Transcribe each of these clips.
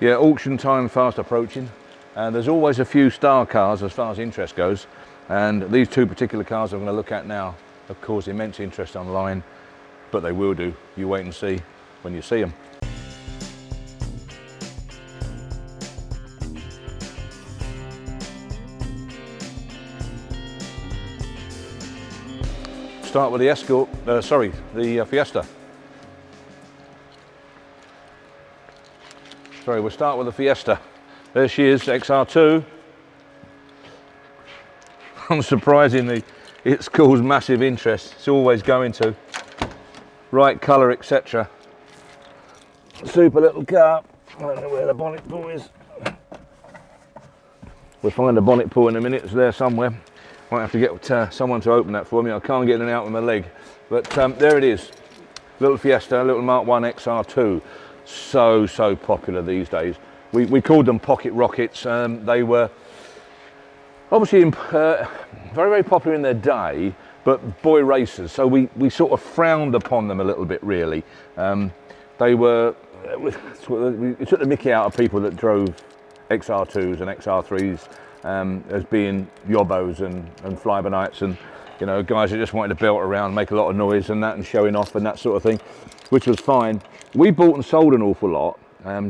Yeah, auction time fast approaching. There's always a few star cars as far as interest goes, and these two particular cars I'm going to look at now have caused immense interest online, but they will do. You wait and see when you see them. Start with the Escort, the Fiesta. Sorry, we'll start with the Fiesta. There she is, XR2. Unsurprisingly, it's caused massive interest. It's always going to. Right colour, etc. Super little car. I don't know where the bonnet pull is. We'll find the bonnet pull in a minute. It's there somewhere. Might have to get someone to open that for me. I can't get it out with my leg. But there it is. Little Fiesta, little Mark 1 XR2. So popular these days. We called them pocket rockets. They were obviously very popular in their day, but boy racers. So we sort of frowned upon them a little bit, really. They were, it took the mickey out of people that drove XR2s and XR3s as being yobbos and fly-by-nights, and you know, guys that just wanted to belt around, make a lot of noise and that, and showing off and that sort of thing, which was fine. We bought and sold an awful lot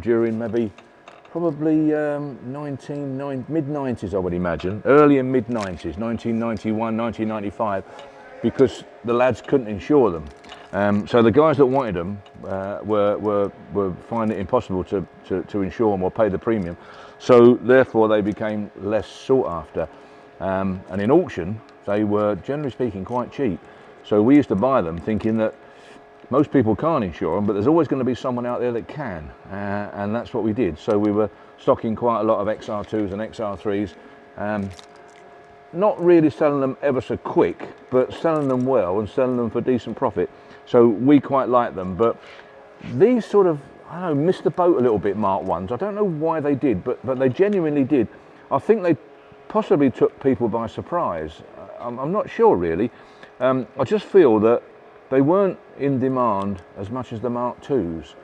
during maybe probably mid-90s, I would imagine, early and mid-90s, 1991, 1995, because the lads couldn't insure them. So the guys that wanted them were finding it impossible to insure them or pay the premium. So therefore they became less sought after. And in auction, they were, generally speaking, quite cheap. So we used to buy them thinking that most people can't insure them, but there's always going to be someone out there that can, and that's what we did. So we were stocking quite a lot of XR2s and XR3s, not really selling them ever so quick, but selling them well and selling them for decent profit. So we quite like them, but these sort of, I don't know, missed the boat a little bit, Mark 1s. I don't know why they did, but they genuinely did. I think they possibly took people by surprise. I'm not sure really. I just feel that they weren't in demand as much as the Mark IIs,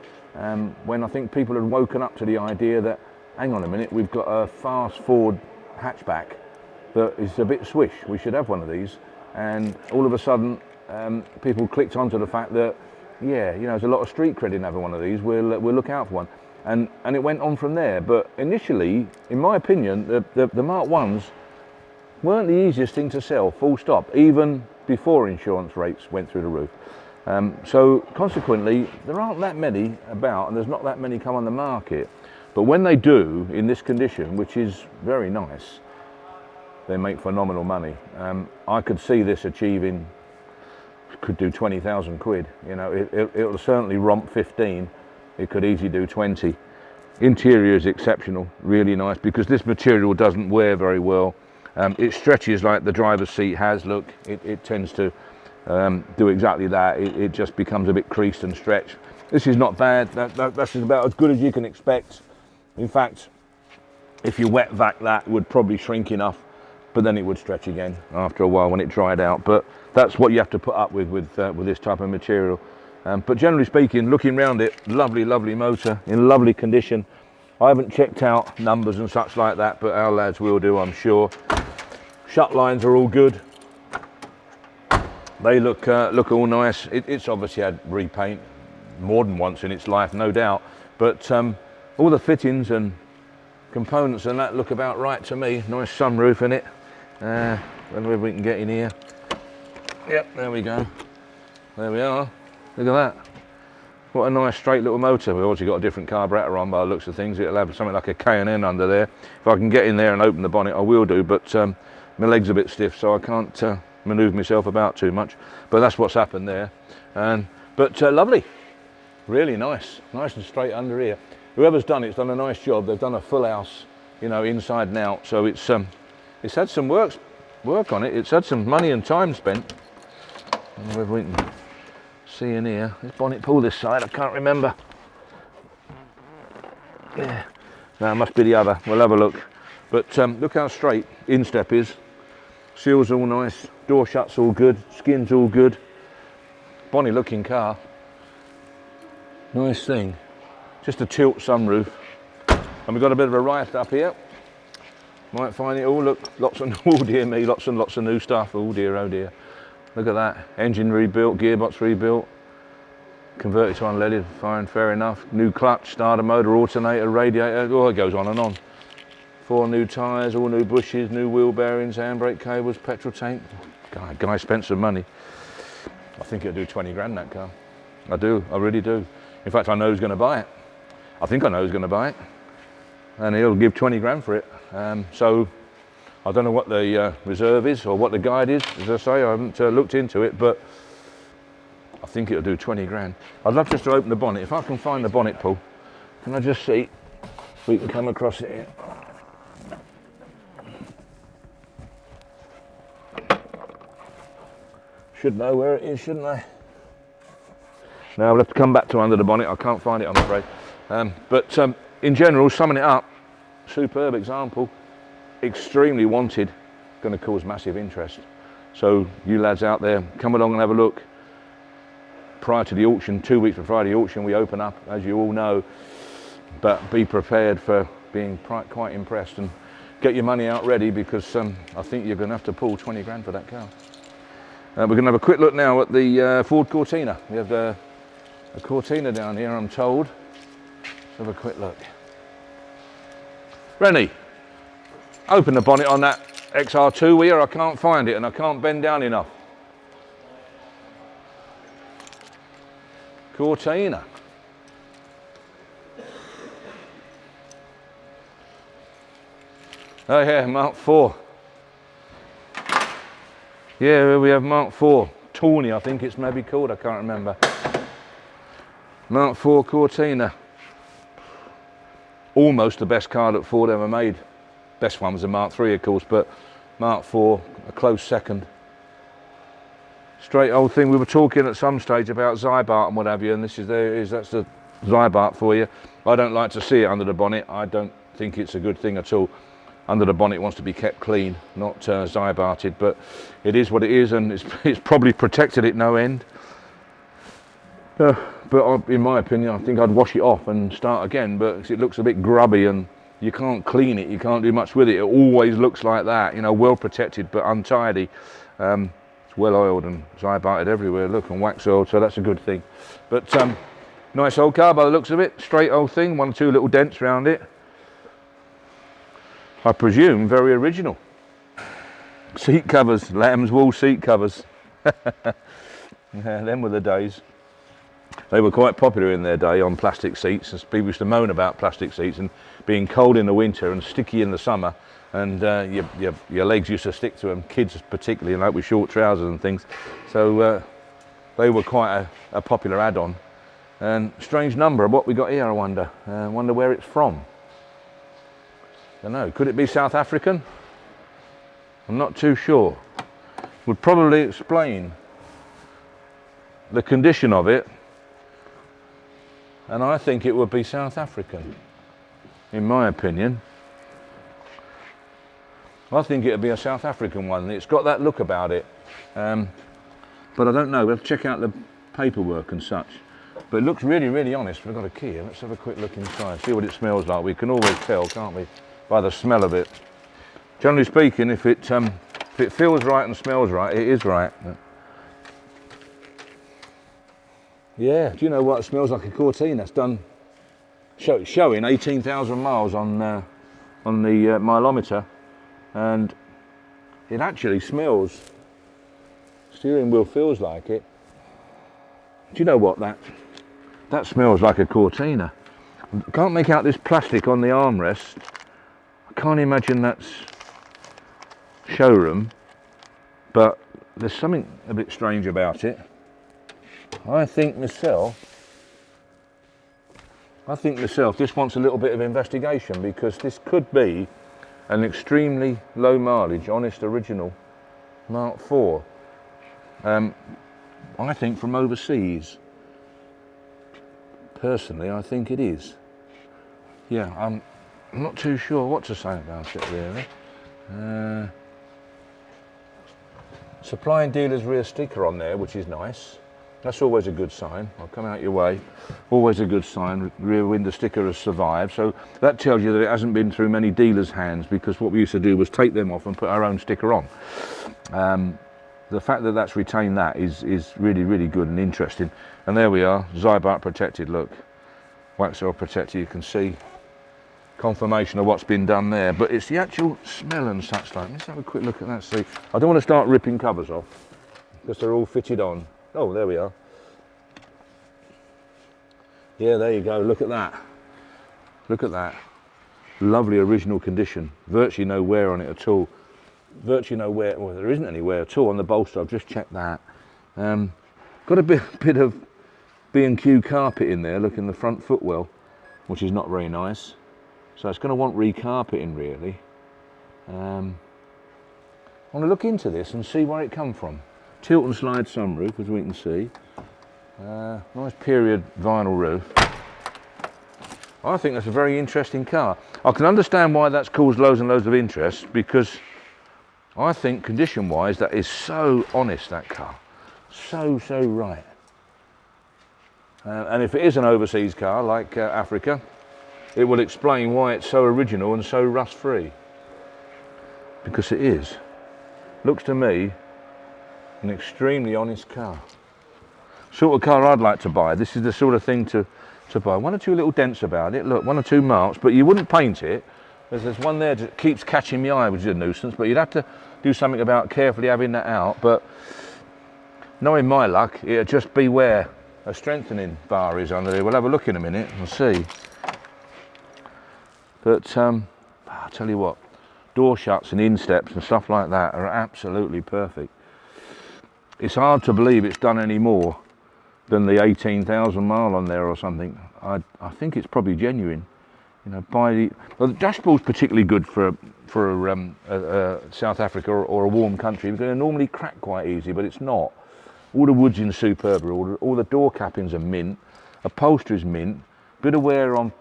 when I think people had woken up to the idea that, hang on a minute, we've got a fast Ford hatchback that is a bit swish, we should have one of these. And all of a sudden, people clicked onto the fact that, yeah, you know, there's a lot of street cred in having one of these, we'll look out for one. And it went on from there. But initially, in my opinion, the Mark 1s weren't the easiest thing to sell, full stop, even before insurance rates went through the roof. So consequently, there aren't that many about, and there's not that many come on the market. But when they do, in this condition, which is very nice, they make phenomenal money. I could see this achieving, could do 20,000 quid. You know, it'll certainly romp 15. It could easily do 20. Interior is exceptional, really nice, because this material doesn't wear very well. It stretches like the driver's seat has. Look, it tends to do exactly that. It just becomes a bit creased and stretched. This is not bad. That's about as good as you can expect. In fact, if you wet vac that, it would probably shrink enough, but then it would stretch again after a while when it dried out. But that's what you have to put up with this type of material. But generally speaking, looking around it, lovely motor in lovely condition. I haven't checked out numbers and such like that, but our lads will do, I'm sure. Shut lines are all good. They look all nice. It's obviously had repaint more than once in its life, no doubt. But all the fittings and components and that look about right to me. Nice sunroof in it. Whether we can get in here. Yep, there we go. There we are. Look at that. What a nice straight little motor. We've obviously got a different carburetor on by the looks of things. It'll have something like a K&N under there. If I can get in there and open the bonnet, I will do, but my leg's a bit stiff, so I can't manoeuvre myself about too much. But that's what's happened there. But lovely. Really nice. Nice and straight under here. Whoever's done it's done a nice job. They've done a full house, you know, inside and out. So it's had some work on it. It's had some money and time spent. I don't know whether we can see in here. This bonnet pull this side, I can't remember. Yeah, no, it must be the other. We'll have a look. But look how straight instep is. Seals all nice, door shuts all good, skin's all good. Bonny looking car. Nice thing. Just a tilt sunroof. And we've got a bit of a riot up here. Might find it all. Look, lots of, oh dear me, lots and lots of new stuff. Oh dear, oh dear. Look at that. Engine rebuilt, gearbox rebuilt, converted to unleaded, fine, fair enough. New clutch, starter motor, alternator, radiator, oh, it goes on and on. 4 new tyres, all new bushes, new wheel bearings, handbrake cables, petrol tank. Guy spent some money. I think it'll do 20 grand, that car. I do, I really do. In fact, I know who's going to buy it. I think I know who's going to buy it. And he'll give 20 grand for it. So I don't know what the reserve is or what the guide is. As I say, I haven't looked into it, but I think it'll do 20 grand. I'd love just to open the bonnet. If I can find the bonnet, Paul, can I just see if we can come across it here? Should know where it is, shouldn't I? Now I'll have to come back to under the bonnet. I can't find it, I'm afraid. But in general, summing it up, superb example, extremely wanted, going to cause massive interest. So you lads out there, come along and have a look. Prior to the auction, 2 weeks before the auction, we open up, as you all know. But be prepared for being quite impressed and get your money out ready, because I think you're going to have to pull 20 grand for that car. We're going to have a quick look now at the Ford Cortina. We have a Cortina down here, I'm told. Let's have a quick look. Rennie, open the bonnet on that XR2 here. I can't find it and I can't bend down enough. Cortina. Oh yeah, Mark IV. Yeah, we have Mark IV. Tawny, I think it's maybe called, I can't remember. Mark IV Cortina. Almost the best car that Ford ever made. Best one was the Mark III, of course, but Mark IV, a close second. Straight old thing. We were talking at some stage about Zybart and what have you, and that's the Zybart for you. I don't like to see it under the bonnet. I don't think it's a good thing at all. Under the bonnet wants to be kept clean, not Zybarted, but it is what it is, and it's probably protected it no end. But in my opinion, I think I'd wash it off and start again, but it looks a bit grubby and you can't clean it, you can't do much with it. It always looks like that, you know, well protected but untidy. It's well oiled and Zybarted everywhere, look, and wax oiled, so that's a good thing. But nice old car by the looks of it, straight old thing, 1 or 2 little dents around it. I presume very original. Seat covers, lamb's wool seat covers. Yeah, them were the days. They were quite popular in their day on plastic seats, as people used to moan about plastic seats and being cold in the winter and sticky in the summer, and your legs used to stick to them, kids particularly, like with short trousers and things. So they were quite a popular add-on. And strange number, what we got here, I wonder. I wonder where it's from. I don't know, could it be South African? I'm not too sure. Would probably explain the condition of it, and I think it would be South African, in my opinion. I think it would be a South African one. It's got that look about it, but I don't know. We'll check out the paperwork and such. But it looks really, really honest. We've got a key here. Let's have a quick look inside, see what it smells like. We can always tell, can't we, by the smell of it. Generally speaking, if it feels right and smells right, it is right. Yeah, do you know what? It smells like a Cortina. It's done showing 18,000 miles on the mileometer, and it actually smells. Steering wheel feels like it. Do you know what? That smells like a Cortina. I can't make out this plastic on the armrest. I can't imagine that's showroom, but there's something a bit strange about it. I think myself this wants a little bit of investigation, because this could be an extremely low mileage, honest, original Mark IV. I think from overseas. Personally, I think it is. Yeah, I'm not too sure what to say about it, really. Supply and dealer's rear sticker on there, which is nice. That's always a good sign. I'll come out your way. Always a good sign. Rear window sticker has survived. So that tells you that it hasn't been through many dealers' hands, because what we used to do was take them off and put our own sticker on. The fact that that's retained that is really, really good and interesting. And there we are, Zybark protected, look. Waxel protected, you can see confirmation of what's been done there. But it's the actual smell and such like. Let's have a quick look at that, see. I don't want to start ripping covers off, because they're all fitted on. Oh, there we are. Yeah, there you go, look at that. Look at that. Lovely original condition. Virtually no wear on it at all. Virtually no wear, well, there isn't any wear at all on the bolster, I've just checked that. Got a bit of B&Q carpet in there, look, in the front footwell, which is not very nice. So it's going to want recarpeting, really. I want to look into this and see where it come from. Tilt and slide sunroof, as we can see. Nice period vinyl roof. I think that's a very interesting car. I can understand why that's caused loads and loads of interest, because I think condition-wise that is so honest, that car. So right. And if it is an overseas car like Africa, it will explain why it's so original and so rust-free. Because it is. Looks to me an extremely honest car. Sort of car I'd like to buy. This is the sort of thing to buy. One or two little dents about it, look, one or two marks, but you wouldn't paint it. There's one there that keeps catching my eye, which is a nuisance, but you'd have to do something about carefully having that out. But knowing my luck, it'd just be where a strengthening bar is under there. We'll have a look in a minute and see. But I'll tell you what, door shuts and insteps and stuff like that are absolutely perfect. It's hard to believe it's done any more than the 18,000 mile on there or something. I think it's probably genuine. You know, well, the dashboard's particularly good for South Africa or a warm country, because they normally crack quite easy, but it's not. All the wood's in superb order. All the door cappings are mint. Upholstery's mint. Bit of wear on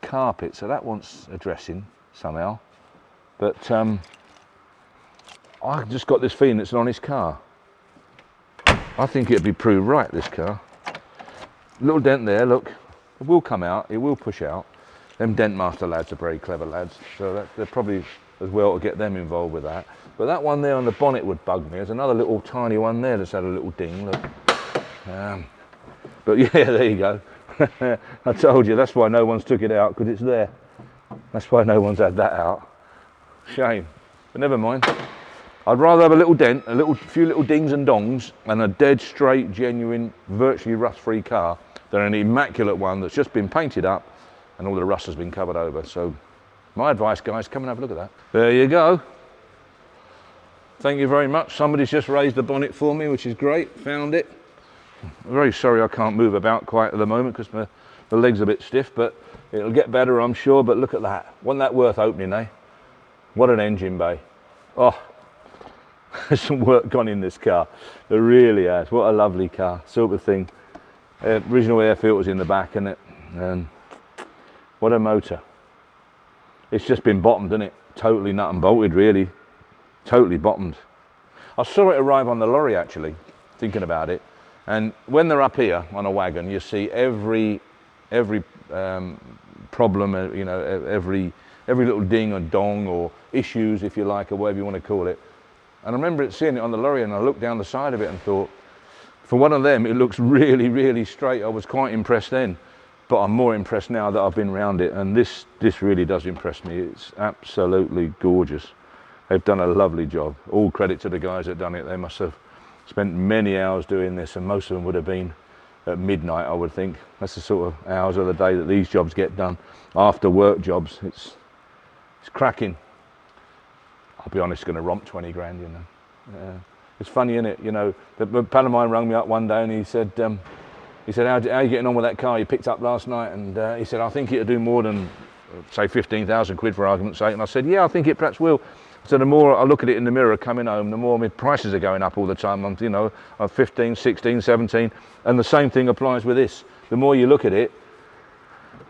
carpet, so that wants addressing somehow. But I just got this feeling it's an honest car. I think it'd be proved right, this car. Little dent there, look. It will come out, it will push out. Them Dent Master lads are very clever lads, so they're probably as well to get them involved with that. But that one there on the bonnet would bug me. There's another little tiny one there that's had a little ding, look. But yeah, there you go. I told you, that's why no one's took it out, because it's there. That's why no one's had that out. Shame, but never mind. I'd rather have a little dent, few little dings and dongs, and a dead straight, genuine, virtually rust-free car than an immaculate one that's just been painted up and all the rust has been covered over. So my advice, guys, come and have a look at that. There you go. Thank you very much. Somebody's just raised the bonnet for me, which is great. Found it. I'm very sorry I can't move about quite at the moment because my leg's a bit stiff, but it'll get better, I'm sure. But look at that. Wasn't that worth opening, eh? What an engine bay. Oh. There's some work gone in this car. There really has. What a lovely car, sort of thing. Original air filters in the back, and what a motor. It's just been bottomed, isn't it? Totally nut and bolted, really. Totally bottomed. I saw it arrive on the lorry, actually, thinking about it. And when they're up here on a wagon, you see every problem, you know, every little ding or dong or issues, if you like, or whatever you want to call it. And I remember seeing it on the lorry, and I looked down the side of it and thought, for one of them, it looks really, really straight. I was quite impressed then, but I'm more impressed now that I've been around it. And this really does impress me. It's absolutely gorgeous. They've done a lovely job. All credit to the guys that done it. They must have spent many hours doing this, and most of them would have been at midnight, I would think. That's the sort of hours of the day that these jobs get done. After work jobs, it's cracking. I'll be honest, going to romp 20 grand, you know. It's funny, isn't it? You know, the pal of mine rang me up one day and he said, how are you getting on with that car you picked up last night? And he said, I think it'll do more than, say, 15,000 quid for argument's sake. And I said, yeah, I think it perhaps will. So the more I look at it in the mirror coming home, the more my prices are going up all the time. I'm, you know, I'm 15, 16, 17. And the same thing applies with this. The more you look at it,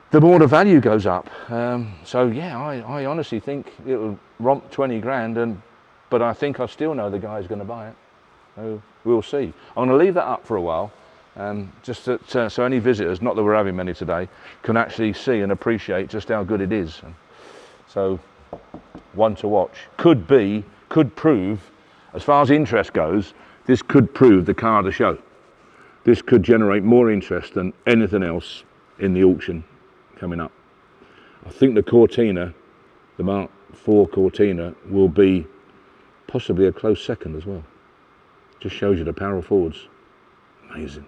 the more the value goes up. So yeah, I honestly think it'll romp 20 grand, but I think I still know the guy's going to buy it. So we'll see. I'm going to leave that up for a while, just that, so any visitors, not that we're having many today, can actually see and appreciate just how good it is. And so, one to watch. Could prove, as far as interest goes, this could prove the car of the show. This could generate more interest than anything else in the auction coming up. I think the Cortina, the Mark IV Cortina, will be possibly a close second as well. Just shows you the power of Fords. Amazing.